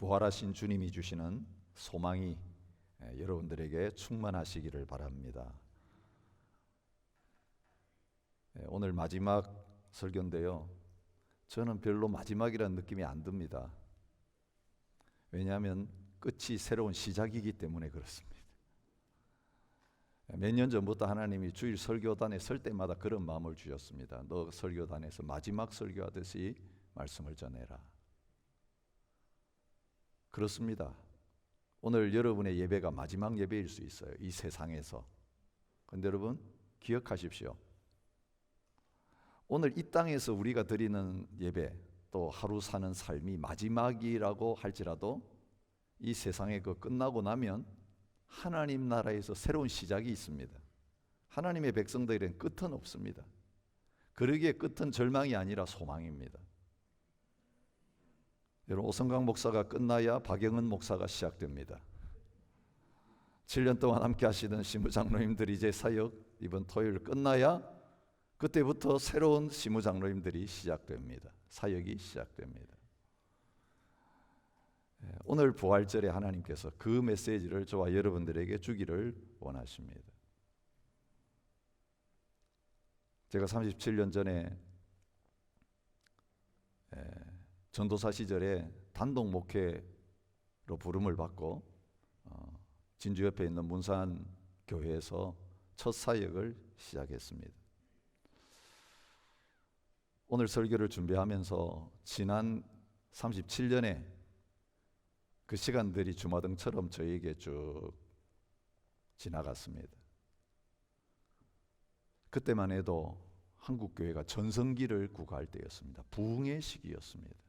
부활하신 주님이 주시는 소망이 여러분들에게 충만하시기를 바랍니다. 오늘 마지막 설교인데요, 저는 별로 마지막이라는 느낌이 안 듭니다. 왜냐하면 끝이 새로운 시작이기 때문에 그렇습니다. 몇 년 전부터 하나님이 주일 설교단에 설 때마다 그런 마음을 주셨습니다. 너 설교단에서 마지막 설교하듯이 말씀을 전해라. 그렇습니다. 오늘 여러분의 예배가 마지막 예배일 수 있어요, 이 세상에서. 그런데 여러분 기억하십시오. 오늘 이 땅에서 우리가 드리는 예배, 또 하루 사는 삶이 마지막이라고 할지라도 이 세상에 끝나고 나면 하나님 나라에서 새로운 시작이 있습니다. 하나님의 백성들에게는 끝은 없습니다. 그러기에 끝은 절망이 아니라 소망입니다. 여러분, 오성강 목사가 끝나야 박영은 목사가 시작됩니다. 7년 동안 함께 하시던 시무장로님들이 이제 사역 이번 토요일 끝나야 그때부터 새로운 시무장로님들이 시작됩니다. 사역이 시작됩니다. 오늘 부활절에 하나님께서 그 메시지를 저와 여러분들에게 주기를 원하십니다. 제가 37년 전에 전도사 시절에 단독 목회로 부름을 받고 진주 옆에 있는 문산 교회에서 첫 사역을 시작했습니다. 오늘 설교를 준비하면서 지난 37년에 그 시간들이 주마등처럼 저에게 쭉 지나갔습니다. 그때만 해도 한국교회가 전성기를 구가할 때였습니다. 부흥의 시기였습니다.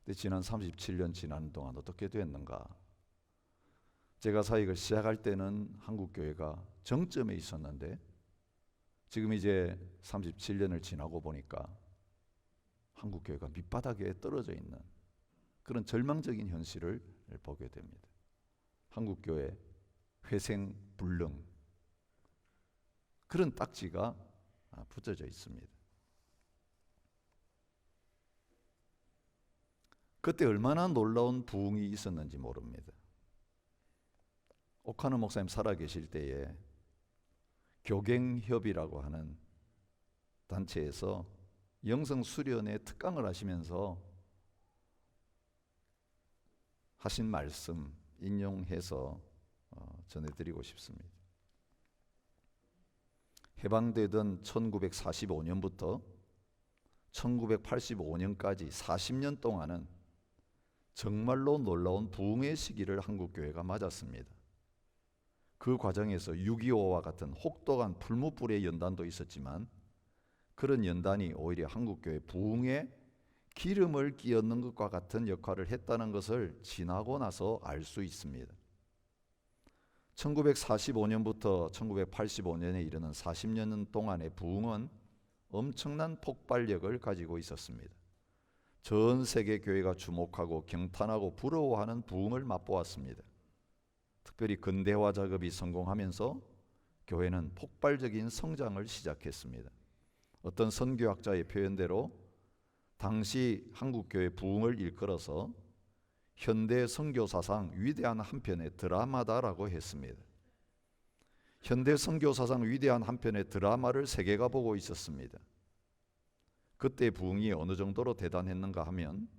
근데 지난 37년 지난 동안 어떻게 됐는가? 제가 사역을 시작할 때는 한국교회가 정점에 있었는데 지금 이제 37년을 지나고 보니까 한국교회가 밑바닥에 떨어져 있는 그런 절망적인 현실을 보게 됩니다. 한국교회 회생불능, 그런 딱지가 붙여져 있습니다. 그때 얼마나 놀라운 부흥이 있었는지 모릅니다. 오카노 목사님 살아계실 때에 교갱협이라고 하는 단체에서 영성 수련에 특강을 하시면서 하신 말씀 인용해서 전해드리고 싶습니다. 해방되던 1945년부터 1985년까지 40년 동안은 정말로 놀라운 부흥의 시기를 한국교회가 맞았습니다. 그 과정에서 6.25와 같은 혹독한 풀무불의 연단도 있었지만 그런 연단이 오히려 한국교회 부흥에 기름을 끼얹는 것과 같은 역할을 했다는 것을 지나고 나서 알 수 있습니다. 1945년부터 1985년에 이르는 40년 동안의 부흥은 엄청난 폭발력을 가지고 있었습니다. 전 세계 교회가 주목하고 경탄하고 부러워하는 부흥을 맛보았습니다. 특별히 근대화 작업이 성공하면서 교회는 폭발적인 성장을 시작했습니다. 어떤 선교학자의 표현대로 당시 한국교회 부흥을 일컬어서 현대 선교사상 위대한 한 편의 드라마다라고 했습니다. 현대 선교사상 위대한 한 편의 드라마를 세계가 보고 있었습니다. 그때 부흥이 어느 정도로 대단했는가 하면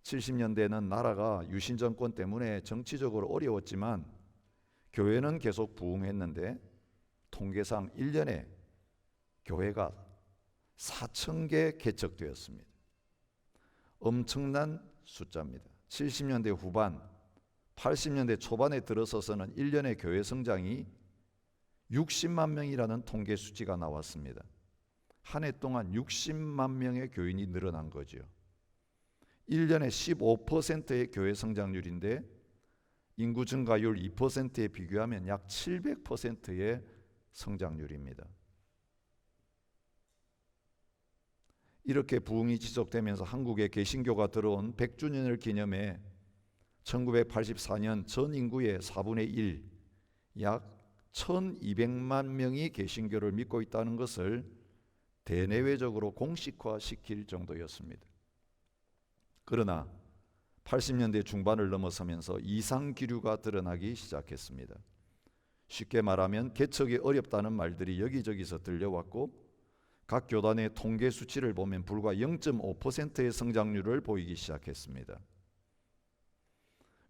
70년대에는 나라가 유신 정권 때문에 정치적으로 어려웠지만 교회는 계속 부흥했는데 통계상 1년에 교회가 4,000개 개척되었습니다. 엄청난 숫자입니다. 70년대 후반, 80년대 초반에 들어서서는 1년의 교회 성장이 60만 명이라는 통계 수치가 나왔습니다. 한 해 동안 60만 명의 교인이 늘어난 거죠. 1년에 15%의 교회 성장률인데 인구 증가율 2%에 비교하면 약 700%의 성장률입니다. 이렇게 부흥이 지속되면서 한국에 개신교가 들어온 100주년을 기념해 1984년 전 인구의 4분의 1, 약 1200만 명이 개신교를 믿고 있다는 것을 대내외적으로 공식화시킬 정도였습니다. 그러나 80년대 중반을 넘어서면서 이상기류가 드러나기 시작했습니다. 쉽게 말하면 개척이 어렵다는 말들이 여기저기서 들려왔고 각 교단의 통계 수치를 보면 불과 0.5%의 성장률을 보이기 시작했습니다.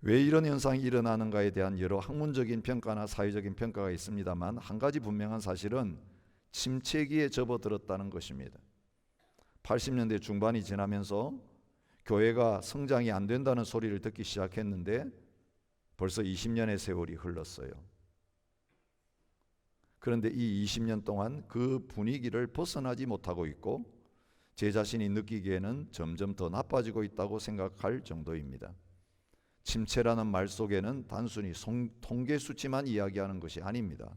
왜 이런 현상이 일어나는가에 대한 여러 학문적인 평가나 사회적인 평가가 있습니다만 한 가지 분명한 사실은 침체기에 접어들었다는 것입니다. 80년대 중반이 지나면서 교회가 성장이 안 된다는 소리를 듣기 시작했는데 벌써 20년의 세월이 흘렀어요. 그런데 이 20년 동안 그 분위기를 벗어나지 못하고 있고 제 자신이 느끼기에는 점점 더 나빠지고 있다고 생각할 정도입니다. 침체라는 말 속에는 단순히 통계 수치만 이야기하는 것이 아닙니다.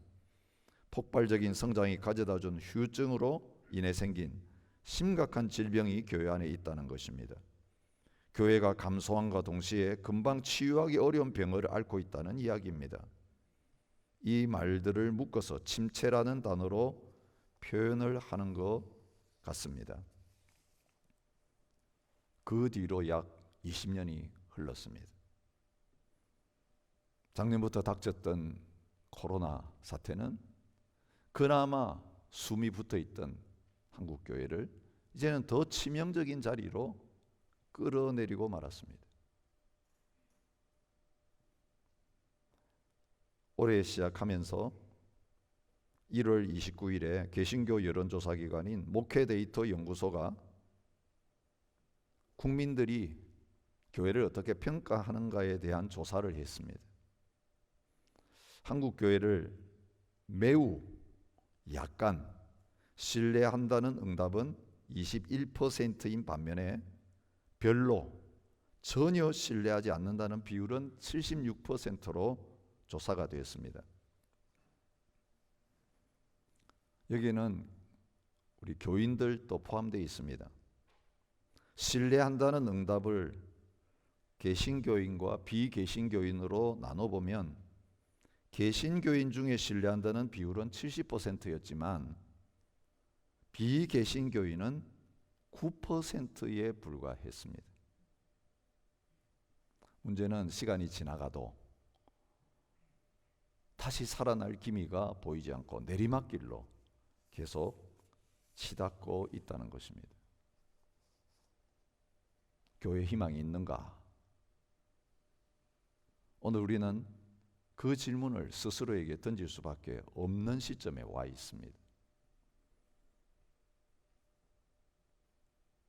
폭발적인 성장이 가져다준 후유증으로 인해 생긴 심각한 질병이 교회 안에 있다는 것입니다. 교회가 감소함과 동시에 금방 치유하기 어려운 병을 앓고 있다는 이야기입니다. 이 말들을 묶어서 침체라는 단어로 표현을 하는 것 같습니다. 그 뒤로 약 20년이 흘렀습니다. 작년부터 닥쳤던 코로나 사태는 그나마 숨이 붙어있던 한국교회를 이제는 더 치명적인 자리로 끌어내리고 말았습니다. 올해 시작하면서 1월 29일에 개신교 여론조사기관인 목회데이터 연구소가 국민들이 교회를 어떻게 평가하는가에 대한 조사를 했습니다. 한국 교회를 매우 약간 신뢰한다는 응답은 21%인 반면에 별로 전혀 신뢰하지 않는다는 비율은 76%로 조사가 되었습니다. 여기는 우리 교인들도 포함되어 있습니다. 신뢰한다는 응답을 개신교인과 비개신교인으로 나눠보면 개신교인 중에 신뢰한다는 비율은 70%였지만 비개신교인은 9%에 불과했습니다. 문제는 시간이 지나가도 다시 살아날 기미가 보이지 않고 내리막길로 계속 치닫고 있다는 것입니다. 교회 희망이 있는가? 오늘 우리는 그 질문을 스스로에게 던질 수밖에 없는 시점에 와 있습니다.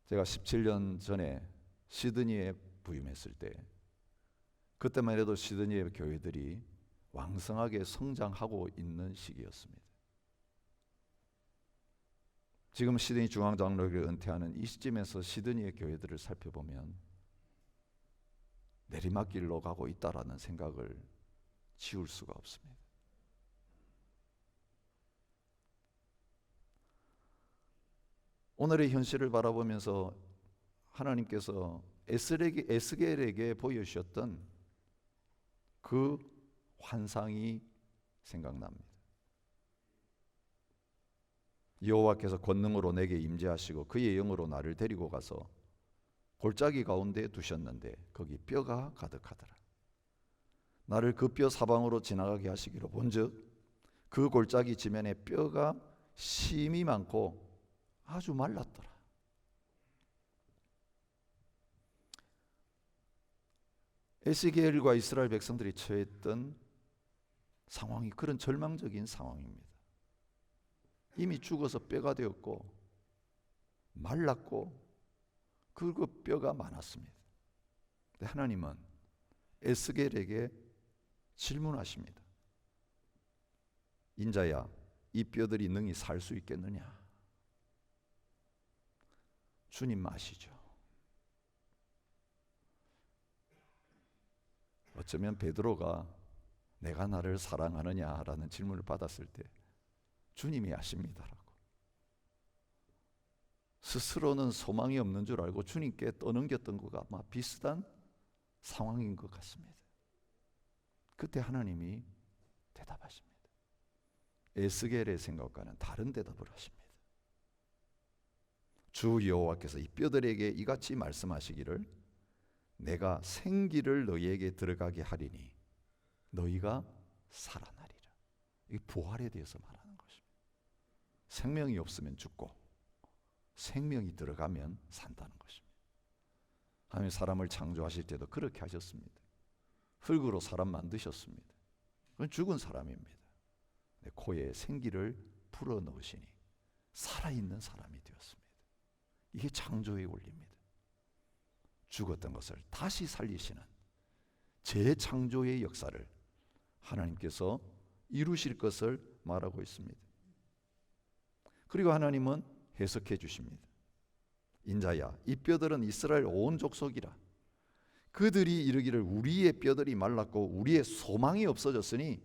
제가 17년 전에 시드니에 부임했을 때 그때만 해도 시드니의 교회들이 왕성하게 성장하고 있는 시기였습니다. 지금 시드니 중앙장로교를 은퇴하는 이 시점에서 시드니의 교회들을 살펴보면 내리막길로 가고 있다라는 생각을 지울 수가 없습니다. 오늘의 현실을 바라보면서 하나님께서 에스겔에게 보여주셨던 그 환상이 생각납니다. 여호와께서 권능으로 내게 임재하시고 그의 영으로 나를 데리고 가서 골짜기 가운데 두셨는데 거기 뼈가 가득하더라. 나를 그 뼈 사방으로 지나가게 하시기로 본즉 그 골짜기 지면에 뼈가 심이 많고 아주 말랐더라. 에스겔과 이스라엘 백성들이 처했던 상황이 그런 절망적인 상황입니다. 이미 죽어서 뼈가 되었고 말랐고 그리고 뼈가 많았습니다. 근데 하나님은 에스겔에게 질문하십니다. 인자야, 이 뼈들이 능히 살 수 있겠느냐? 주님 아시죠? 어쩌면 베드로가 내가 나를 사랑하느냐라는 질문을 받았을 때 주님이 아십니다라고 스스로는 소망이 없는 줄 알고 주님께 떠넘겼던 것과 아마 비슷한 상황인 것 같습니다. 그때 하나님이 대답하십니다. 에스겔의 생각과는 다른 대답을 하십니다. 주 여호와께서 이 뼈들에게 이같이 말씀하시기를 내가 생기를 너희에게 들어가게 하리니 너희가 살아나리라. 이게 부활에 대해서 말하는 것입니다. 생명이 없으면 죽고 생명이 들어가면 산다는 것입니다. 하나님 사람을 창조하실 때도 그렇게 하셨습니다. 흙으로 사람 만드셨습니다. 그건 죽은 사람입니다. 내 코에 생기를 불어넣으시니 살아있는 사람이 되었습니다. 이게 창조의 원리입니다. 죽었던 것을 다시 살리시는 재창조의 역사를 하나님께서 이루실 것을 말하고 있습니다. 그리고 하나님은 해석해 주십니다. 인자야, 이 뼈들은 이스라엘 온 족속이라. 그들이 이르기를 우리의 뼈들이 말랐고 우리의 소망이 없어졌으니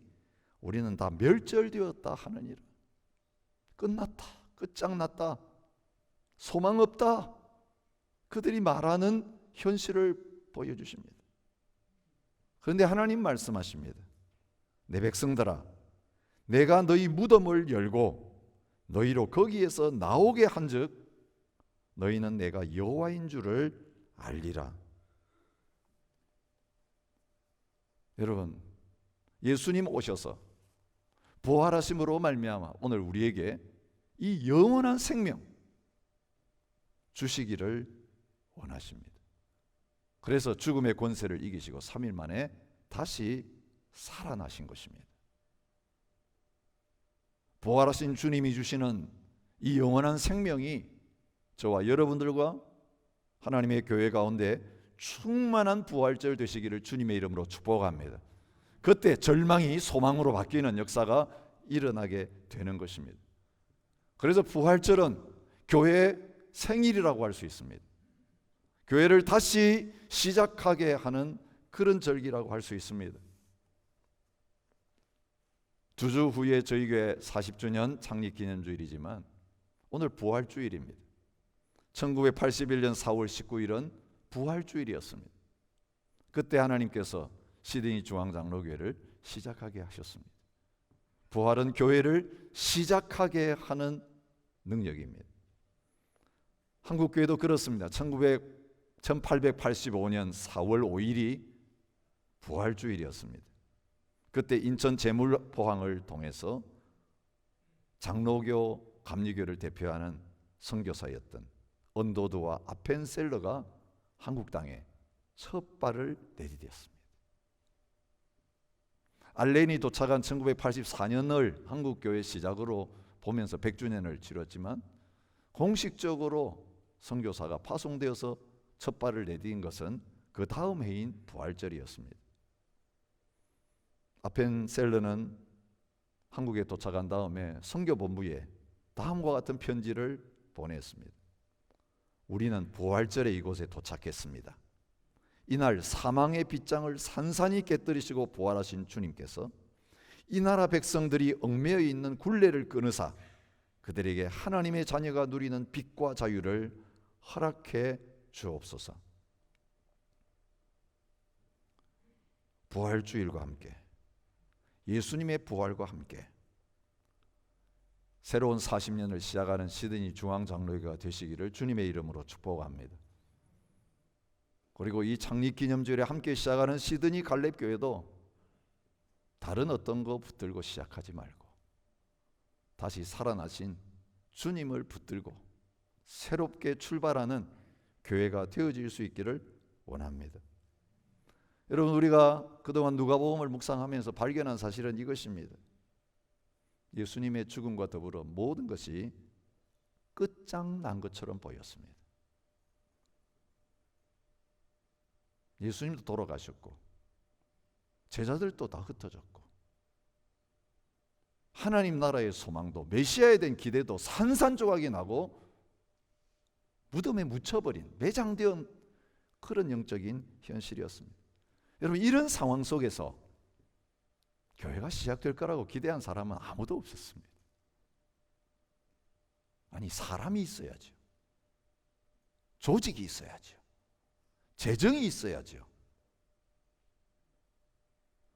우리는 다 멸절되었다 하느니라. 끝났다, 끝장났다, 소망 없다. 그들이 말하는 현실을 보여주십니다. 그런데 하나님 말씀하십니다. 내 백성들아, 내가 너희 무덤을 열고 너희로 거기에서 나오게 한즉 너희는 내가 여호와인 줄을 알리라. 여러분, 예수님 오셔서 부활하심으로 말미암아 오늘 우리에게 이 영원한 생명 주시기를 원하십니다. 그래서 죽음의 권세를 이기시고 3일 만에 다시 살아나신 것입니다. 부활하신 주님이 주시는 이 영원한 생명이 저와 여러분들과 하나님의 교회 가운데 충만한 부활절 되시기를 주님의 이름으로 축복합니다. 그때 절망이 소망으로 바뀌는 역사가 일어나게 되는 것입니다. 그래서 부활절은 교회의 생일이라고 할 수 있습니다. 교회를 다시 시작하게 하는 그런 절기라고 할 수 있습니다. 2주 후에 저희 교회 40주년 창립기념주일이지만 오늘 부활주일입니다. 1981년 4월 19일은 부활주일이었습니다. 그때 하나님께서 시드니 중앙장로교회를 시작하게 하셨습니다. 부활은 교회를 시작하게 하는 능력입니다. 한국교회도 그렇습니다. 1885년 4월 5일이 부활주일이었습니다. 그때 인천 제물포항을 통해서 장로교, 감리교를 대표하는 선교사였던 언도드와 아펜셀러가 한국 땅에 첫 발을 내디뎠습니다. 알렌이 도착한 1984년을 한국교회 시작으로 보면서 100주년을 치렀지만 공식적으로 선교사가 파송되어서 첫 발을 내디딘 것은 그 다음 해인 부활절이었습니다. 아펜셀러는 한국에 도착한 다음에 선교본부에 다음과 같은 편지를 보냈습니다. 우리는 부활절에 이곳에 도착했습니다. 이날 사망의 빗장을 산산히 깨뜨리시고 부활하신 주님께서 이 나라 백성들이 얽매여 있는 굴레를 끊으사 그들에게 하나님의 자녀가 누리는 빛과 자유를 허락해 주옵소서. 부활주일과 함께 예수님의 부활과 함께 새로운 40년을 시작하는 시드니 중앙장로교회가 되시기를 주님의 이름으로 축복합니다. 그리고 이 창립기념주일에 함께 시작하는 시드니 갈렙교회도 다른 어떤 거 붙들고 시작하지 말고 다시 살아나신 주님을 붙들고 새롭게 출발하는 교회가 되어질 수 있기를 원합니다. 여러분, 우리가 그동안 누가복음을 묵상하면서 발견한 사실은 이것입니다. 예수님의 죽음과 더불어 모든 것이 끝장난 것처럼 보였습니다. 예수님도 돌아가셨고 제자들도 다 흩어졌고 하나님 나라의 소망도 메시아에 대한 기대도 산산조각이 나고 무덤에 묻혀버린 매장된 그런 영적인 현실이었습니다. 여러분, 이런 상황 속에서 교회가 시작될 거라고 기대한 사람은 아무도 없었습니다. 아니, 사람이 있어야죠. 조직이 있어야죠. 재정이 있어야죠.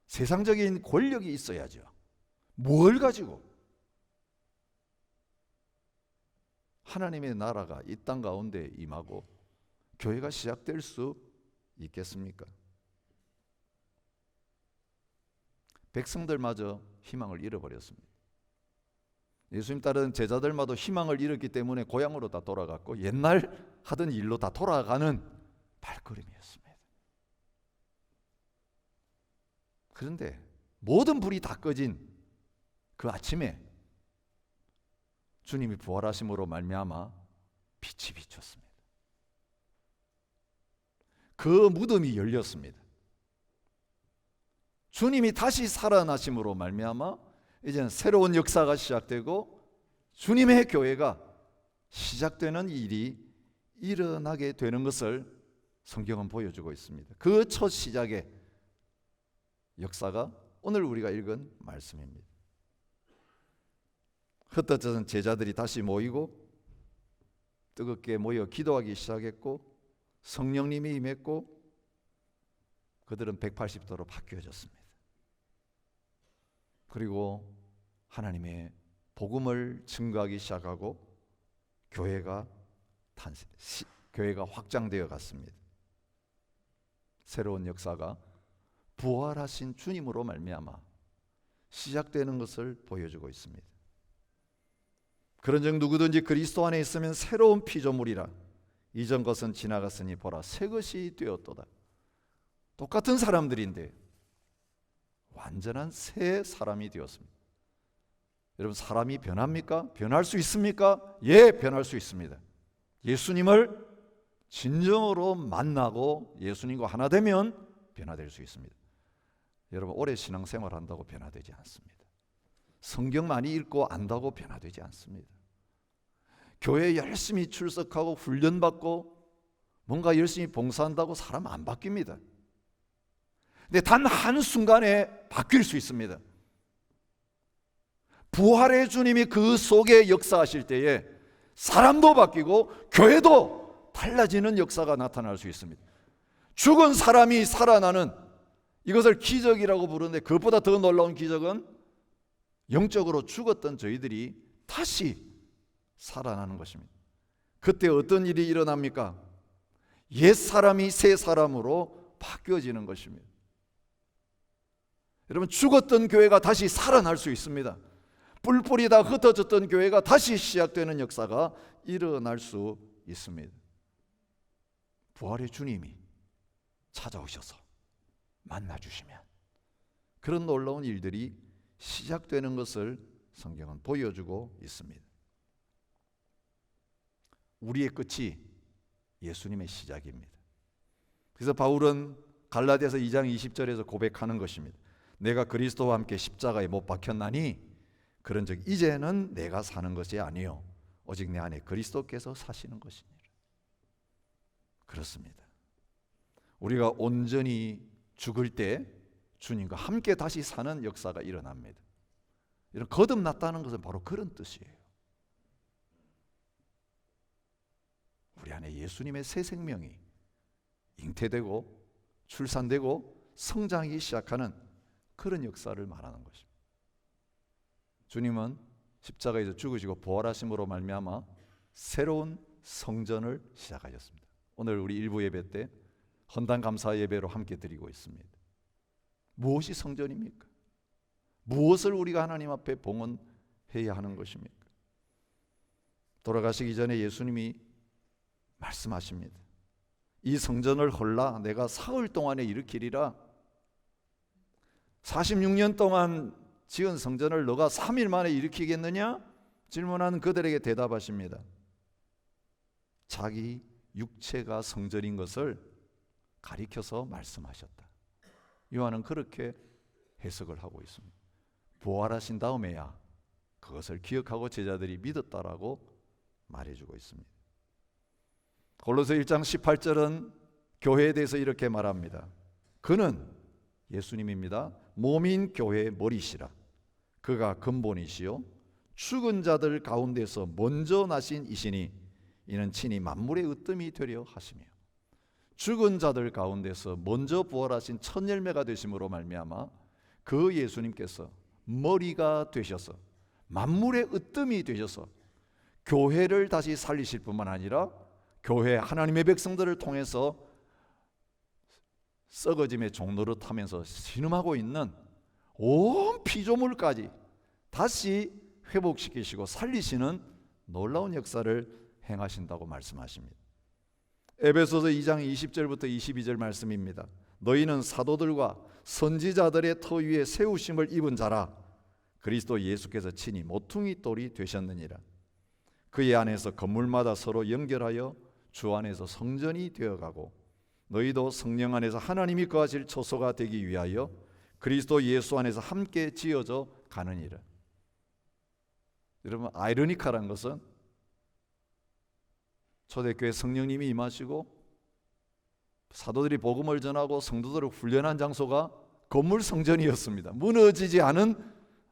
세상적인 권력이 있어야죠. 뭘 가지고 하나님의 나라가 이 땅 가운데 임하고 교회가 시작될 수 있겠습니까? 백성들마저 희망을 잃어버렸습니다. 예수님 따르는 제자들마저 희망을 잃었기 때문에 고향으로 다 돌아갔고 옛날 하던 일로 다 돌아가는 발걸음이었습니다. 그런데 모든 불이 다 꺼진 그 아침에 주님이 부활하심으로 말미암아 빛이 비쳤습니다. 그 무덤이 열렸습니다. 주님이 다시 살아나심으로 말미암아 이제는 새로운 역사가 시작되고 주님의 교회가 시작되는 일이 일어나게 되는 것을 성경은 보여주고 있습니다. 그 첫 시작의 역사가 오늘 우리가 읽은 말씀입니다. 흩어졌던 제자들이 다시 모이고 뜨겁게 모여 기도하기 시작했고 성령님이 임했고 그들은 180도로 바뀌어졌습니다. 그리고 하나님의 복음을 증거하기 시작하고 교회가 확장되어 갔습니다. 새로운 역사가 부활하신 주님으로 말미암아 시작되는 것을 보여주고 있습니다. 그런즉 누구든지 그리스도 안에 있으면 새로운 피조물이라 이전 것은 지나갔으니 보라 새 것이 되었도다. 똑같은 사람들인데 완전한 새 사람이 되었습니다. 여러분 사람이 변합니까? 변할 수 있습니까? 예, 변할 수 있습니다. 예수님을 진정으로 만나고 예수님과 하나 되면 변화될 수 있습니다. 여러분 오래 신앙생활 한다고 변화되지 않습니다. 성경 많이 읽고 안다고 변화되지 않습니다. 교회에 열심히 출석하고 훈련받고 뭔가 열심히 봉사한다고 사람 안 바뀝니다. 근데 단 한순간에 바뀔 수 있습니다. 부활의 주님이 그 속에 역사하실 때에 사람도 바뀌고 교회도 달라지는 역사가 나타날 수 있습니다. 죽은 사람이 살아나는 이것을 기적이라고 부르는데 그것보다 더 놀라운 기적은 영적으로 죽었던 저희들이 다시 살아나는 것입니다. 그때 어떤 일이 일어납니까? 옛 사람이 새 사람으로 바뀌어지는 것입니다. 여러분 죽었던 교회가 다시 살아날 수 있습니다. 뿔뿔이 다 흩어졌던 교회가 다시 시작되는 역사가 일어날 수 있습니다. 부활의 주님이 찾아오셔서 만나주시면 그런 놀라운 일들이 시작되는 것을 성경은 보여주고 있습니다. 우리의 끝이 예수님의 시작입니다. 그래서 바울은 갈라디아서 2장 20절에서 고백하는 것입니다. 내가 그리스도와 함께 십자가에 못 박혔나니 그런즉 이제는 내가 사는 것이 아니요 오직 내 안에 그리스도께서 사시는 것이니라. 그렇습니다. 우리가 온전히 죽을 때 주님과 함께 다시 사는 역사가 일어납니다. 이런 거듭났다는 것은 바로 그런 뜻이에요. 우리 안에 예수님의 새 생명이 잉태되고 출산되고 성장하기 시작하는 그런 역사를 말하는 것입니다. 주님은 십자가에서 죽으시고 부활하심으로 말미암아 새로운 성전을 시작하셨습니다. 오늘 우리 일부 예배 때 헌당 감사 예배로 함께 드리고 있습니다. 무엇이 성전입니까? 무엇을 우리가 하나님 앞에 봉헌해야 하는 것입니까? 돌아가시기 전에 예수님이 말씀하십니다. 이 성전을 헐라 내가 사흘 동안에 일으키리라. 46년 동안 지은 성전을 너가 3일 만에 일으키겠느냐? 질문하는 그들에게 대답하십니다. 자기 육체가 성전인 것을 가리켜서 말씀하셨다. 요한은 그렇게 해석을 하고 있습니다. 부활하신 다음에야 그것을 기억하고 제자들이 믿었다라고 말해주고 있습니다. 골로새 1장 18절은 교회에 대해서 이렇게 말합니다. 그는 예수님입니다. 몸인 교회의 머리시라. 그가 근본이시요 죽은 자들 가운데서 먼저 나신 이시니 이는 친히 만물의 으뜸이 되려 하시며 죽은 자들 가운데서 먼저 부활하신 첫 열매가 되심으로 말미암아 그 예수님께서 머리가 되셔서 만물의 으뜸이 되셔서 교회를 다시 살리실 뿐만 아니라 교회 하나님의 백성들을 통해서 썩어짐의 종노릇 하면서 신음하고 있는 온 피조물까지 다시 회복시키시고 살리시는 놀라운 역사를 행하신다고 말씀하십니다. 에베소서 2장 20절부터 22절 말씀입니다. 너희는 사도들과 선지자들의 터 위에 세우심을 입은 자라. 그리스도 예수께서 친히 모퉁이 돌이 되셨느니라. 그의 안에서 건물마다 서로 연결하여 주 안에서 성전이 되어가고 너희도 성령 안에서 하나님이 거하실 처소가 되기 위하여 그리스도 예수 안에서 함께 지어져 가느니라. 여러분, 아이러니컬한 것은 초대교회 성령님이 임하시고 사도들이 복음을 전하고 성도들을 훈련한 장소가 건물 성전이었습니다. 무너지지 않은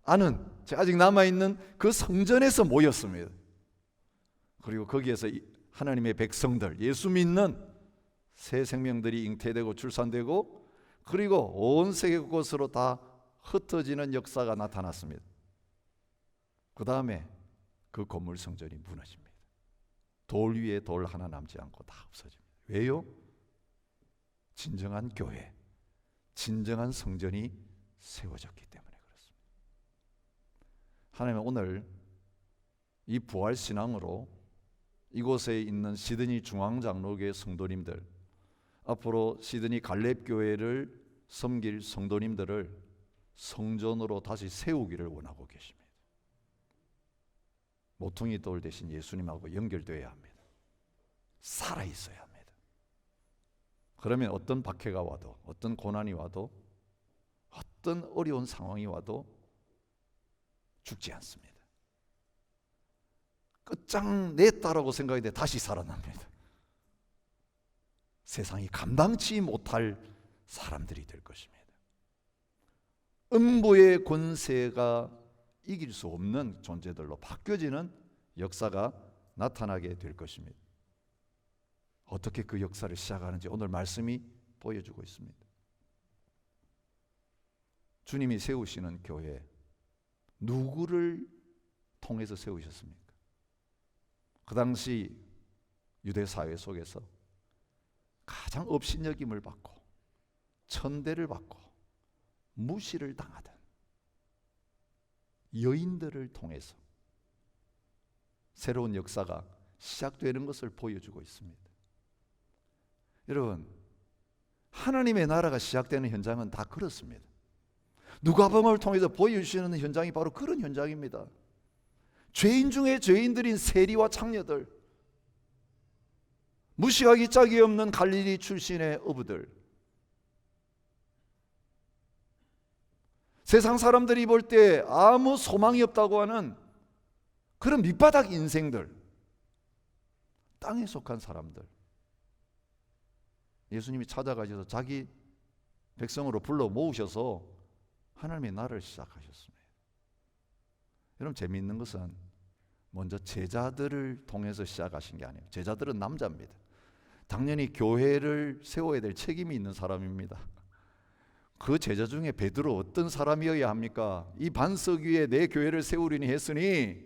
아직 남아있는 그 성전에서 모였습니다. 그리고 거기에서 하나님의 백성들, 예수 믿는 새 생명들이 잉태되고 출산되고 그리고 온 세계 곳으로 다 흩어지는 역사가 나타났습니다. 그 다음에 그 건물 성전이 무너집니다. 돌 위에 돌 하나 남지 않고 다 없어집니다. 왜요? 진정한 교회, 진정한 성전이 세워졌기 때문에 그렇습니다. 하나님은 오늘 이 부활신앙으로 이곳에 있는 시드니 중앙장로교회 성도님들, 앞으로 시드니 갈렙교회를 섬길 성도님들을 성전으로 다시 세우기를 원하고 계십니다. 모퉁이 돌 대신 예수님하고 연결되어야 합니다. 살아있어야 합니다. 그러면 어떤 박해가 와도, 어떤 고난이 와도, 어떤 어려운 상황이 와도 죽지 않습니다. 끝장냈다라고 생각했는데 다시 살아납니다. 세상이 감당치 못할 사람들이 될 것입니다. 음부의 권세가 이길 수 없는 존재들로 바뀌어지는 역사가 나타나게 될 것입니다. 어떻게 그 역사를 시작하는지 오늘 말씀이 보여주고 있습니다. 주님이 세우시는 교회, 누구를 통해서 세우셨습니까? 그 당시 유대 사회 속에서 가장 업신여김을 받고 천대를 받고 무시를 당하던 여인들을 통해서 새로운 역사가 시작되는 것을 보여주고 있습니다. 여러분, 하나님의 나라가 시작되는 현장은 다 그렇습니다. 누가복음을 통해서 보여주시는 현장이 바로 그런 현장입니다. 죄인 중에 죄인들인 세리와 창녀들, 무시하기 짝이 없는 갈릴리 출신의 어부들, 세상 사람들이 볼 때 아무 소망이 없다고 하는 그런 밑바닥 인생들, 땅에 속한 사람들, 예수님이 찾아가셔서 자기 백성으로 불러 모으셔서 하나님의 나라를 시작하셨습니다. 여러분, 재미있는 것은 먼저 제자들을 통해서 시작하신 게 아니에요. 제자들은 남자입니다. 당연히 교회를 세워야 될 책임이 있는 사람입니다. 그 제자 중에 베드로 어떤 사람이어야 합니까? 이 반석 위에 내 교회를 세우리니 했으니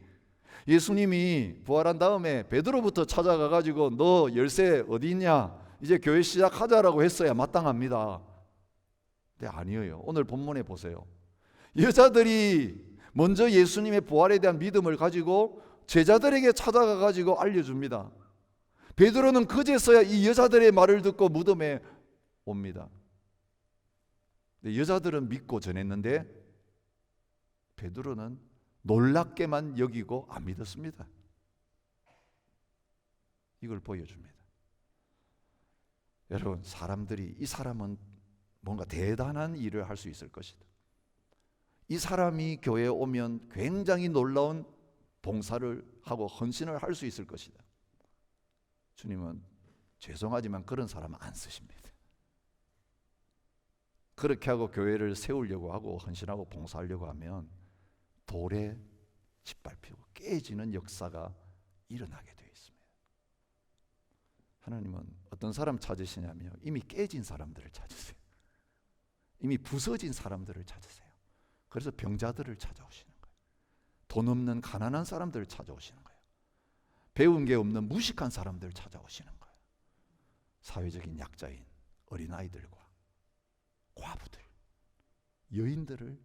예수님이 부활한 다음에 베드로부터 찾아가 가지고 너 열쇠 어디 있냐? 이제 교회 시작하자라고 했어야 마땅합니다. 근데 아니에요. 오늘 본문에 보세요. 여자들이 먼저 예수님의 부활에 대한 믿음을 가지고 제자들에게 찾아가 가지고 알려줍니다. 베드로는 그제서야 이 여자들의 말을 듣고 무덤에 옵니다. 근데 여자들은 믿고 전했는데 베드로는 놀랍게만 여기고 안 믿었습니다. 이걸 보여줍니다. 여러분, 사람들이 이 사람은 뭔가 대단한 일을 할 수 있을 것이다. 이 사람이 교회에 오면 굉장히 놀라운 봉사를 하고 헌신을 할 수 있을 것이다. 주님은 죄송하지만 그런 사람은 안 쓰십니다. 그렇게 하고 교회를 세우려고 하고 헌신하고 봉사하려고 하면 돌에 짓밟히고 깨지는 역사가 일어나게 되어 있습니다. 하나님은 어떤 사람 찾으시냐면 이미 깨진 사람들을 찾으세요. 이미 부서진 사람들을 찾으세요. 그래서 병자들을 찾아오시는 거예요. 돈 없는 가난한 사람들을 찾아오시는 거예요. 배운 게 없는 무식한 사람들을 찾아오시는 거예요. 사회적인 약자인 어린아이들과 과부들, 여인들을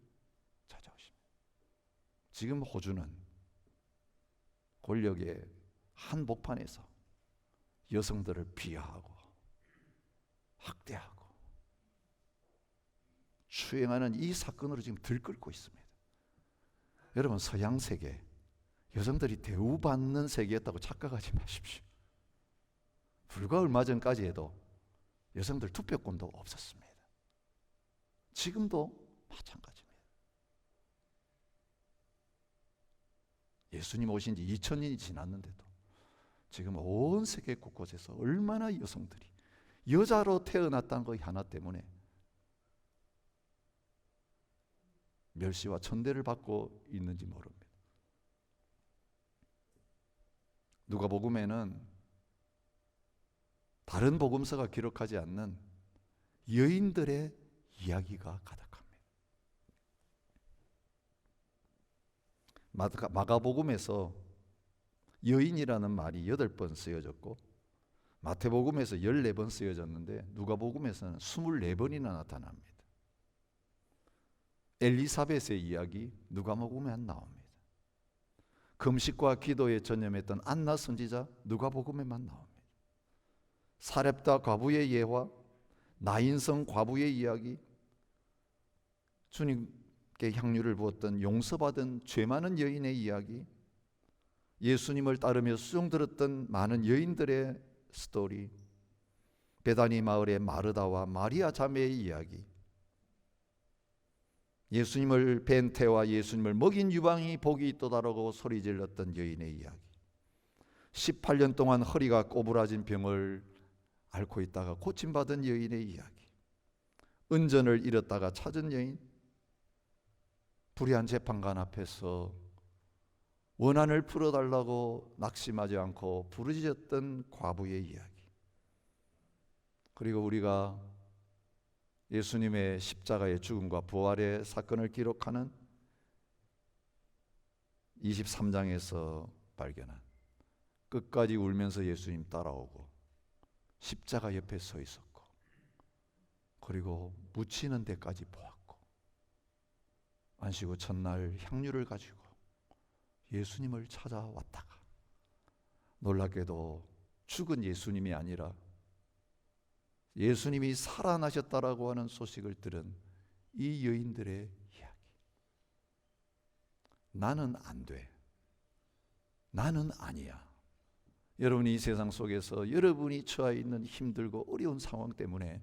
찾아오십니다. 지금 호주는 권력의 한복판에서 여성들을 비하하고 학대하고 추행하는 이 사건으로 지금 들끓고 있습니다. 여러분, 서양 세계, 여성들이 대우받는 세계였다고 착각하지 마십시오. 불과 얼마 전까지 해도 여성들 투표권도 없었습니다. 지금도 마찬가지입니다. 예수님 오신 지 2000년이 지났는데도 지금 온 세계 곳곳에서 얼마나 여성들이 여자로 태어났다는 것 하나 때문에 멸시와 천대를 받고 있는지 모릅니다. 누가복음에는 다른 복음서가 기록하지 않는 여인들의 이야기가 가득합니다. 마가복음에서 여인이라는 말이 8번 쓰여졌고 마태복음에서 14번 쓰여졌는데 누가복음에서는 24번이나 나타납니다. 엘리사벳의 이야기 누가복음에만 나옵니다. 금식과 기도에 전념했던 안나 선지자 누가복음에만 나옵니다. 사렙다 과부의 예화, 나인성 과부의 이야기, 주님께 향유를 부었던 용서받은 죄 많은 여인의 이야기, 예수님을 따르며 수종 들었던 많은 여인들의 스토리, 베다니 마을의 마르다와 마리아 자매의 이야기, 예수님을 뵌 태와 예수님을 먹인 유방이 복이 있도다라고 소리질렀던 여인의 이야기, 18년 동안 허리가 꼬부라진 병을 앓고 있다가 고침받은 여인의 이야기, 은전을 잃었다가 찾은 여인, 불의한 재판관 앞에서 원한을 풀어달라고 낙심하지 않고 부르짖었던 과부의 이야기, 그리고 우리가 예수님의 십자가의 죽음과 부활의 사건을 기록하는 23장에서 발견한 끝까지 울면서 예수님 따라오고 십자가 옆에 서 있었고 그리고 묻히는 데까지 보았고 안식 첫날 향유를 가지고 예수님을 찾아왔다가 놀랍게도 죽은 예수님이 아니라 예수님이 살아나셨다라고 하는 소식을 들은 이 여인들의 이야기. 나는 안 돼. 나는 아니야. 여러분이 이 세상 속에서 여러분이 처해 있는 힘들고 어려운 상황 때문에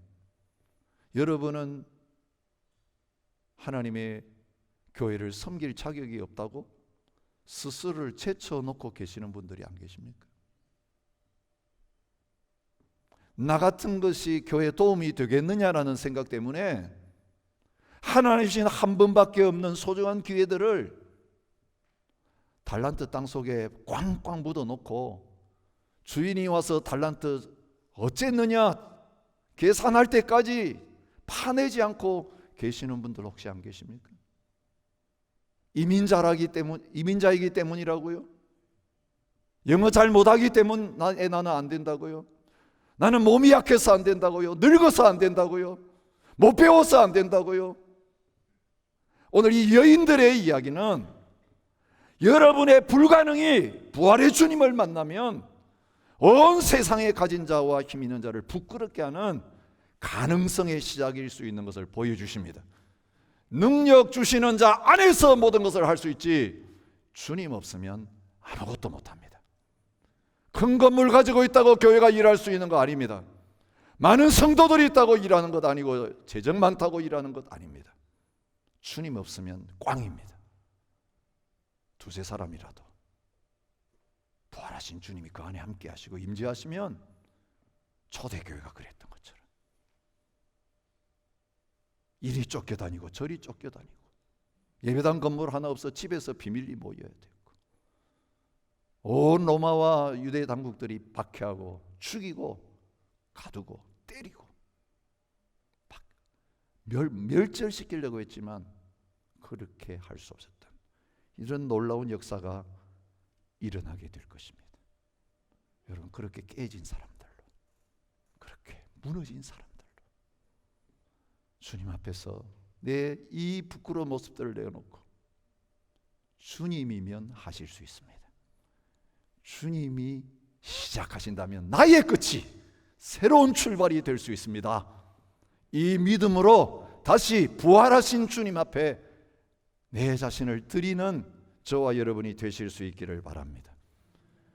여러분은 하나님의 교회를 섬길 자격이 없다고 스스로를 제쳐놓고 계시는 분들이 안 계십니까? 나 같은 것이 교회에 도움이 되겠느냐라는 생각 때문에 하나님 주신 한 번밖에 없는 소중한 기회들을 달란트 땅 속에 꽝꽝 묻어놓고 주인이 와서 달란트 어쨌느냐 계산할 때까지 파내지 않고 계시는 분들 혹시 안 계십니까? 이민자이기 때문이라고요? 영어 잘 못하기 때문에 나는 안 된다고요? 나는 몸이 약해서 안 된다고요? 늙어서 안 된다고요? 못 배워서 안 된다고요? 오늘 이 여인들의 이야기는 여러분의 불가능이 부활의 주님을 만나면 온 세상에 가진 자와 힘 있는 자를 부끄럽게 하는 가능성의 시작일 수 있는 것을 보여주십니다. 능력 주시는 자 안에서 모든 것을 할 수 있지 주님 없으면 아무것도 못합니다. 큰 건물 가지고 있다고 교회가 일할 수 있는 거 아닙니다. 많은 성도들이 있다고 일하는 것 아니고 재정 많다고 일하는 것 아닙니다. 주님 없으면 꽝입니다. 두세 사람이라도 부활하신 주님이 그 안에 함께 하시고 임재하시면 초대교회가 그랬던 것처럼 이리 쫓겨다니고 저리 쫓겨다니고 예배당 건물 하나 없어 집에서 비밀리 모여야 되고 온 로마와 유대 당국들이 박해하고 죽이고 가두고 때리고 멸절시키려고 했지만 그렇게 할 수 없었던 이런 놀라운 역사가 일어나게 될 것입니다. 여러분, 그렇게 깨진 사람들로, 그렇게 무너진 사람들로 주님 앞에서 내 이 부끄러운 모습들을 내어놓고 주님이면 하실 수 있습니다. 주님이 시작하신다면 나의 끝이 새로운 출발이 될 수 있습니다. 이 믿음으로 다시 부활하신 주님 앞에 내 자신을 드리는 저와 여러분이 되실 수 있기를 바랍니다.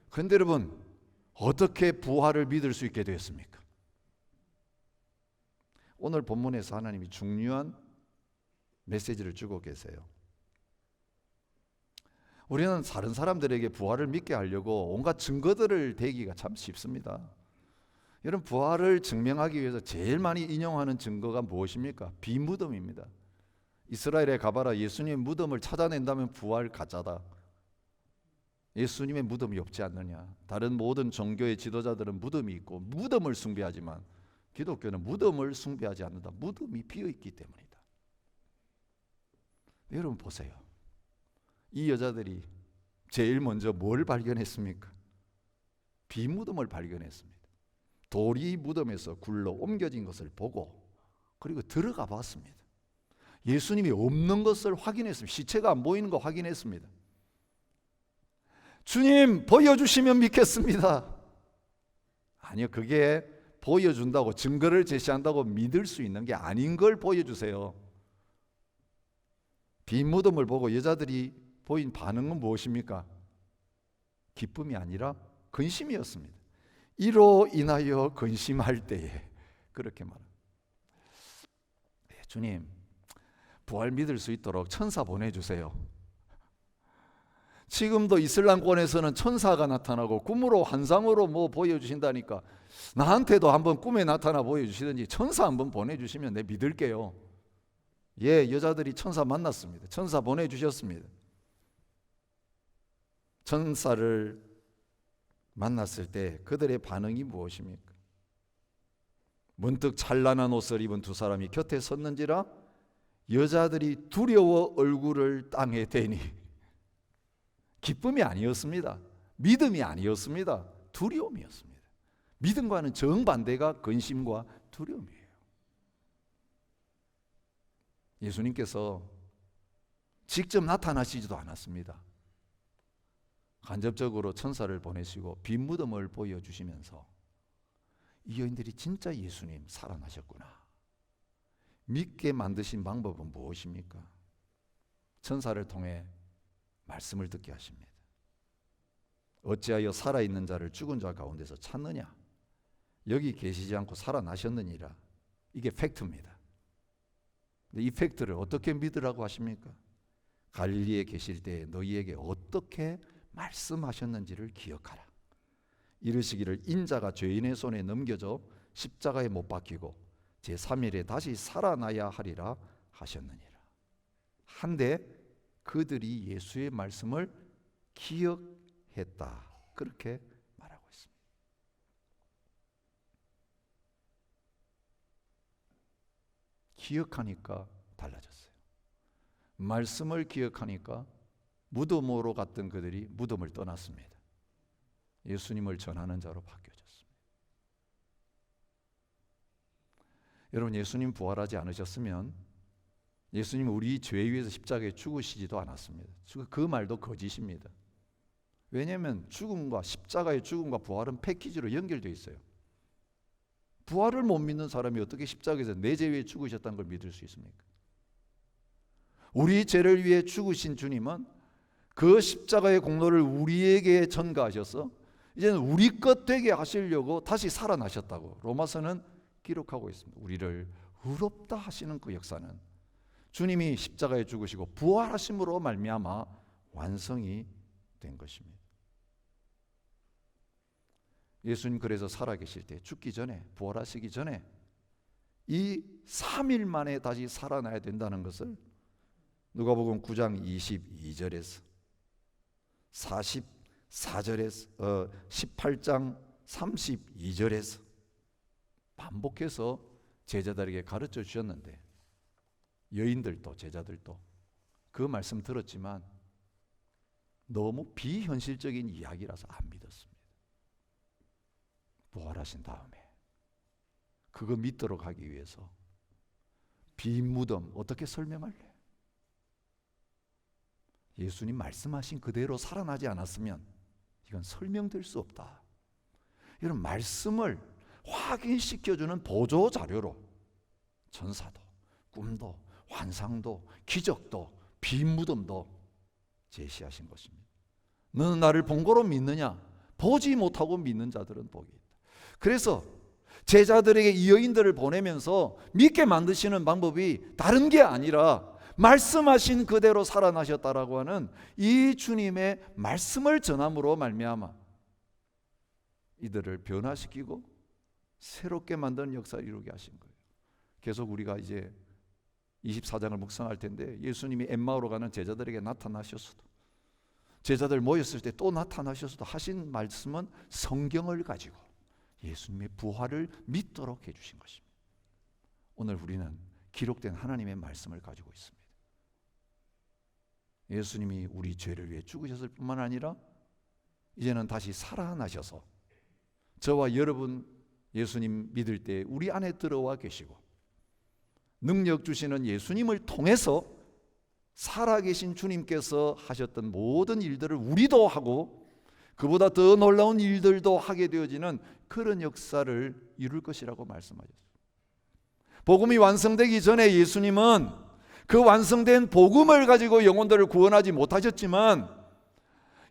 그런데 여러분, 어떻게 부활을 믿을 수 있게 되었습니까? 오늘 본문에서 하나님이 중요한 메시지를 주고 계세요. 우리는 다른 사람들에게 부활을 믿게 하려고 온갖 증거들을 대기가 참 쉽습니다. 여러분, 부활을 증명하기 위해서 제일 많이 인용하는 증거가 무엇입니까? 비무덤입니다. 이스라엘에 가봐라. 예수님의 무덤을 찾아낸다면 부활 가짜다. 예수님의 무덤이 없지 않느냐. 다른 모든 종교의 지도자들은 무덤이 있고 무덤을 숭배하지만 기독교는 무덤을 숭배하지 않는다. 무덤이 비어있기 때문이다. 여러분 보세요. 이 여자들이 제일 먼저 뭘 발견했습니까? 비무덤을 발견했습니다. 돌이 무덤에서 굴러 옮겨진 것을 보고 그리고 들어가 봤습니다. 예수님이 없는 것을 확인했습니다. 시체가 안 보이는 거 확인했습니다. 주님 보여주시면 믿겠습니다. 아니요, 그게 보여준다고 증거를 제시한다고 믿을 수 있는 게 아닌 걸 보여주세요. 빈 무덤을 보고 여자들이 보인 반응은 무엇입니까? 기쁨이 아니라 근심이었습니다. 이로 인하여 근심할 때에 그렇게 말합니다. 네, 주님 부활 믿을 수 있도록 천사 보내주세요. 지금도 이슬람권에서는 천사가 나타나고 꿈으로 환상으로 뭐 보여주신다니까 나한테도 한번 꿈에 나타나 보여주시든지 천사 한번 보내주시면 내 믿을게요. 예, 여자들이 천사 만났습니다. 천사 보내주셨습니다. 천사를 만났을 때 그들의 반응이 무엇입니까? 문득 찬란한 옷을 입은 두 사람이 곁에 섰는지라 여자들이 두려워 얼굴을 땅에 대니 기쁨이 아니었습니다. 믿음이 아니었습니다. 두려움이었습니다. 믿음과는 정반대가 근심과 두려움이에요. 예수님께서 직접 나타나시지도 않았습니다. 간접적으로 천사를 보내시고 빈 무덤을 보여주시면서 이 여인들이 진짜 예수님 살아나셨구나 믿게 만드신 방법은 무엇입니까? 천사를 통해 말씀을 듣게 하십니다. 어찌하여 살아있는 자를 죽은 자 가운데서 찾느냐? 여기 계시지 않고 살아나셨느니라. 이게 팩트입니다. 근데 이 팩트를 어떻게 믿으라고 하십니까? 갈릴리에 계실 때 너희에게 어떻게 말씀하셨는지를 기억하라. 이르시기를 인자가 죄인의 손에 넘겨져 십자가에 못 박히고 제3일에 다시 살아나야 하리라 하셨느니라. 한데 그들이 예수의 말씀을 기억했다. 그렇게 말하고 있습니다. 기억하니까 달라졌어요. 말씀을 기억하니까 무덤으로 갔던 그들이 무덤을 떠났습니다. 예수님을 전하는 자로 바뀌어졌습니다. 여러분, 예수님 부활하지 않으셨으면 예수님은 우리 죄 위해서 십자가에 죽으시지도 않았습니다. 그 말도 거짓입니다. 왜냐하면 죽음과 십자가의 죽음과 부활은 패키지로 연결되어 있어요. 부활을 못 믿는 사람이 어떻게 십자가에서 내 죄 위해 죽으셨다는 걸 믿을 수 있습니까? 우리 죄를 위해 죽으신 주님은 그 십자가의 공로를 우리에게 전가하셔서 이제는 우리 것 되게 하시려고 다시 살아나셨다고 로마서는 기록하고 있습니다. 우리를 의롭다 하시는 그 역사는 주님이 십자가에 죽으시고 부활하심으로 말미암아 완성이 된 것입니다. 예수님 그래서 살아계실 때 죽기 전에 부활하시기 전에 이 3일 만에 다시 살아나야 된다는 것을 누가복음 9장 22절에서 44절에서 18장 32절에서 반복해서 제자들에게 가르쳐 주셨는데 여인들도 제자들도 그 말씀 들었지만 너무 비현실적인 이야기라서 안 믿었습니다. 부활하신 다음에 그거 믿도록 하기 위해서 빈 무덤 어떻게 설명할래? 예수님 말씀하신 그대로 살아나지 않았으면 이건 설명될 수 없다. 이런 말씀을 확인시켜주는 보조 자료로 전사도, 꿈도, 환상도, 기적도, 빈 무덤도 제시하신 것입니다. 너는 나를 본 거로 믿느냐? 보지 못하고 믿는 자들은 복이 있다. 그래서 제자들에게 이 여인들을 보내면서 믿게 만드시는 방법이 다른 게 아니라 말씀하신 그대로 살아나셨다라고 하는 이 주님의 말씀을 전함으로 말미암아 이들을 변화시키고 새롭게 만드는 역사를 이루게 하신 거예요. 계속 우리가 이제 24장을 묵상할 텐데 예수님이 엠마오로 가는 제자들에게 나타나셨어도, 제자들 모였을 때 또 나타나셨어도 하신 말씀은 성경을 가지고 예수님의 부활을 믿도록 해주신 것입니다. 오늘 우리는 기록된 하나님의 말씀을 가지고 있습니다. 예수님이 우리 죄를 위해 죽으셨을 뿐만 아니라 이제는 다시 살아나셔서 저와 여러분 예수님 믿을 때 우리 안에 들어와 계시고 능력 주시는 예수님을 통해서 살아계신 주님께서 하셨던 모든 일들을 우리도 하고 그보다 더 놀라운 일들도 하게 되어지는 그런 역사를 이룰 것이라고 말씀하셨습니다. 복음이 완성되기 전에 예수님은 그 완성된 복음을 가지고 영혼들을 구원하지 못하셨지만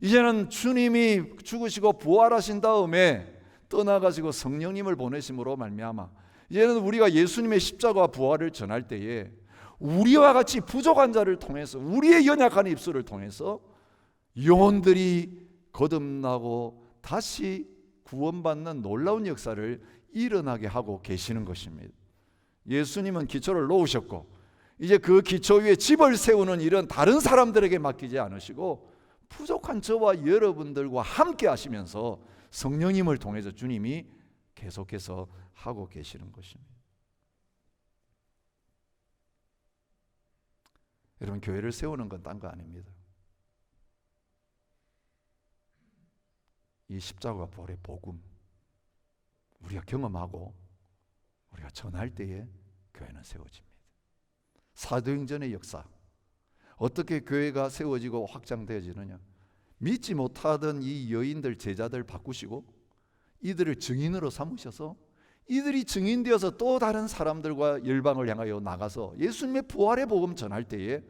이제는 주님이 죽으시고 부활하신 다음에 떠나가시고 성령님을 보내심으로 말미암아 이제는 우리가 예수님의 십자가와 부활을 전할 때에 우리와 같이 부족한 자를 통해서 우리의 연약한 입술을 통해서 영혼들이 거듭나고 다시 구원받는 놀라운 역사를 일어나게 하고 계시는 것입니다. 예수님은 기초를 놓으셨고 이제 그 기초 위에 집을 세우는 일은 다른 사람들에게 맡기지 않으시고 부족한 저와 여러분들과 함께 하시면서 성령님을 통해서 주님이 계속해서 하고 계시는 것입니다. 여러분, 교회를 세우는 건 딴 거 아닙니다. 이 십자가 부활의 복음 우리가 경험하고 우리가 전할 때에 교회는 세워집니다. 사도행전의 역사, 어떻게 교회가 세워지고 확장되어지느냐? 믿지 못하던 이 여인들 제자들 바꾸시고 이들을 증인으로 삼으셔서 이들이 증인되어서 또 다른 사람들과 열방을 향하여 나가서 예수님의 부활의 복음 전할 때에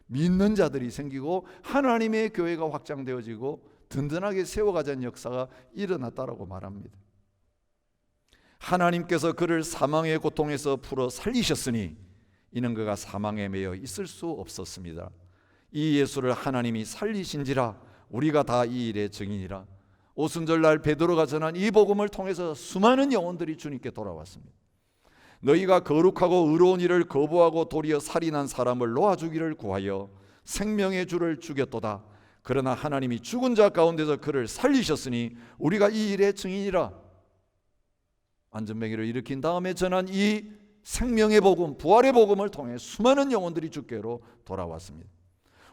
믿는 자들이 생기고 하나님의 교회가 확장되어지고 든든하게 세워가자는 역사가 일어났다라고 말합니다. 하나님께서 그를 사망의 고통에서 풀어 살리셨으니 이는 그가 사망에 매여 있을 수 없었습니다. 이 예수를 하나님이 살리신지라 우리가 다 이 일의 증인이라. 오순절날 베드로가 전한 이 복음을 통해서 수많은 영혼들이 주님께 돌아왔습니다. 너희가 거룩하고 의로운 일을 거부하고 도리어 살인한 사람을 놓아주기를 구하여 생명의 주를 죽였도다. 그러나 하나님이 죽은 자 가운데서 그를 살리셨으니 우리가 이 일의 증인이라. 안전뱅이를 일으킨 다음에 전한 이 생명의 복음, 부활의 복음을 통해 수많은 영혼들이 주께로 돌아왔습니다.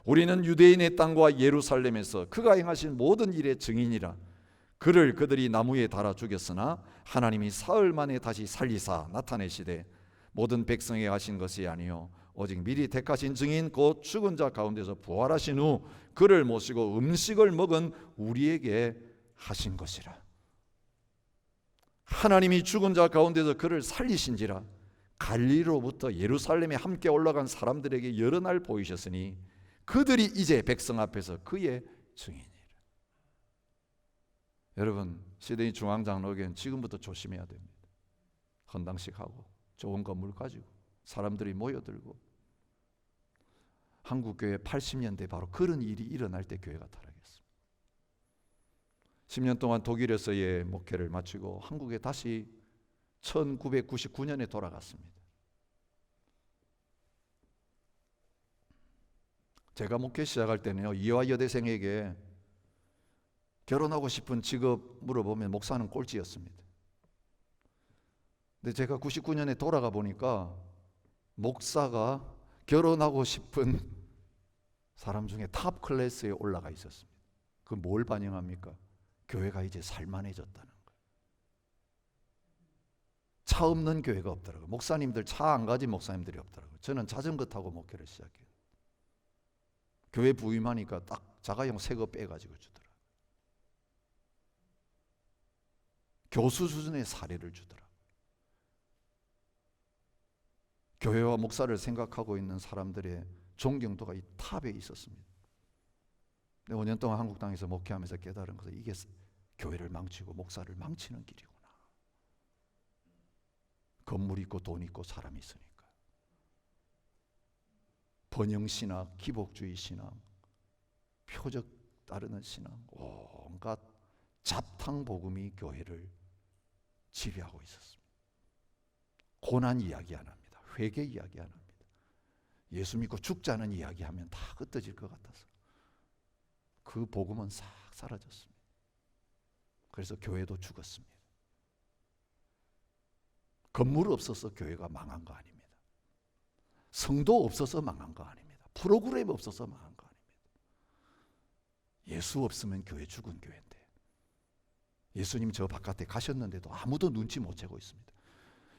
우리는 유대인의 땅과 예루살렘에서 그가 행하신 모든 일의 증인이라. 그를 그들이 나무에 달아 죽였으나 하나님이 사흘 만에 다시 살리사 나타내시되 모든 백성에게 하신 것이 아니요 오직 미리 택하신 증인 곧 죽은 자 가운데서 부활하신 후 그를 모시고 음식을 먹은 우리에게 하신 것이라. 하나님이 죽은 자 가운데서 그를 살리신지라. 갈릴리로부터 예루살렘에 함께 올라간 사람들에게 여러 날 보이셨으니 그들이 이제 백성 앞에서 그의 증인이라. 여러분, 시드니 중앙장로교회는 지금부터 조심해야 됩니다. 헌당식 하고 좋은 건물 가지고 사람들이 모여들고 한국교회 80년대 바로 그런 일이 일어날 때 교회가 타락했습니다. 10년 동안 독일에서의 목회를 마치고 한국에 다시 1999년에 돌아갔습니다. 제가 목회 시작할 때는요, 이화 여대생에게 결혼하고 싶은 직업 물어보면 목사는 꼴찌였습니다. 근데 제가 99년에 돌아가 보니까 목사가 결혼하고 싶은 사람 중에 탑 클래스에 올라가 있었습니다. 그 뭘 반영합니까? 교회가 이제 살만해졌다는 거예요. 차 없는 교회가 없더라고요. 목사님들 차 안 가진 목사님들이 없더라고요. 저는 자전거 타고 목회를 시작해요. 교회 부임하니까 딱 자가용 새 거 빼가지고 주더라고요. 교수 수준의 사례를 주더라고요. 교회와 목사를 생각하고 있는 사람들의 존경도가 이 탑에 있었습니다. 5년 동안 한국 땅에서 목회하면서 깨달은 것은 이게 교회를 망치고 목사를 망치는 길이구나. 건물 있고 돈 있고 사람이 있으니까. 번영신학, 기복주의 신학, 표적 따르는 신학, 온갖 잡탕복음이 교회를 지배하고 있었습니다. 고난 이야기 안 합니다. 회개 이야기 안 합니다. 예수 믿고 죽자는 이야기하면 다 흩어질 것 같아서 그 복음은 싹 사라졌습니다. 그래서 교회도 죽었습니다. 건물 없어서 교회가 망한 거 아닙니다. 성도 없어서 망한 거 아닙니다. 프로그램 없어서 망한 거 아닙니다. 예수 없으면 교회 죽은 교회인데, 예수님 저 바깥에 가셨는데도 아무도 눈치 못 채고 있습니다.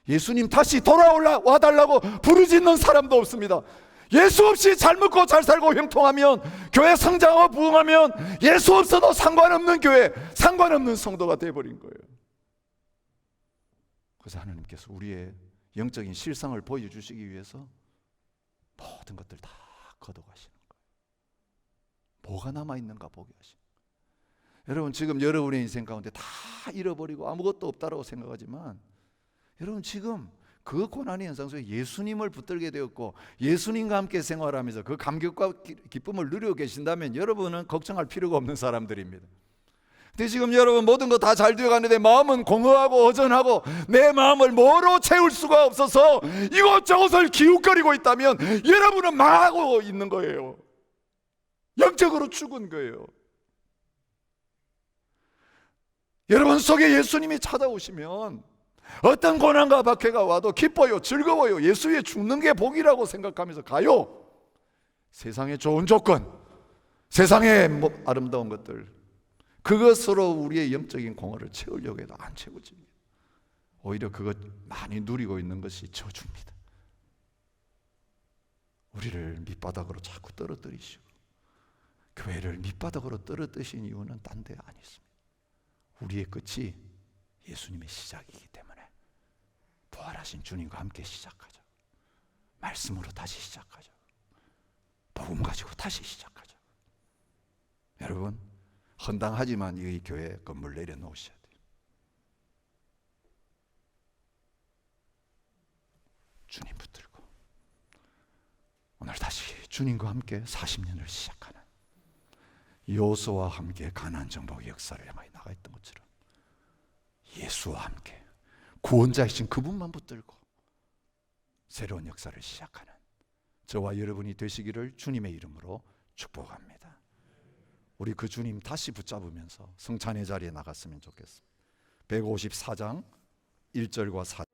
예수님 다시 돌아와 달라고 부르짖는 사람도 없습니다. 예수 없이 잘 먹고 잘 살고 형통하면, 교회 성장하고 부흥하면 예수 없어도 상관없는 교회, 상관없는 성도가 돼버린 거예요. 그래서 하나님께서 우리의 영적인 실상을 보여주시기 위해서 모든 것들 다 걷어가시는 거예요. 뭐가 남아있는가 보게 하시는 거예요. 여러분, 지금 여러분의 인생 가운데 다 잃어버리고 아무것도 없다고 생각하지만, 여러분 지금 그 고난의 현상 속에 예수님을 붙들게 되었고 예수님과 함께 생활하면서 그 감격과 기쁨을 누리고 계신다면 여러분은 걱정할 필요가 없는 사람들입니다. 근데 지금 여러분 모든 거 다 잘 되어가는데 마음은 공허하고 허전하고 내 마음을 뭐로 채울 수가 없어서 이곳저곳을 기웃거리고 있다면 여러분은 망하고 있는 거예요. 영적으로 죽은 거예요. 여러분 속에 예수님이 찾아오시면 어떤 고난과 박해가 와도 기뻐요, 즐거워요. 예수 위에 죽는 게 복이라고 생각하면서 가요. 세상의 좋은 조건, 세상의 아름다운 것들, 그것으로 우리의 영적인 공허를 채우려고 해도 안 채워집니다. 오히려 그것 많이 누리고 있는 것이 저주입니다. 우리를 밑바닥으로 자꾸 떨어뜨리시고 교회를 밑바닥으로 떨어뜨리신 이유는 딴 데 아니 있습니다. 우리의 끝이 예수님의 시작이기 때문에 부활하신 주님과 함께 시작하자. 말씀으로 다시 시작하자. 복음 가지고 다시 시작하자. 여러분, 헌당하지만 이 교회 건물 내려놓으셔야 돼요. 주님 붙들고 오늘 다시 주님과 함께 40년을 시작하는, 여호수아와 함께 가나안 정복의 역사를 향하여 나가있던 것처럼 예수와 함께 구원자이신 그분만 붙들고 새로운 역사를 시작하는 저와 여러분이 되시기를 주님의 이름으로 축복합니다. 우리 그 주님 다시 붙잡으면서 성찬의 자리에 나갔으면 좋겠습니다. 154장 1절과 4절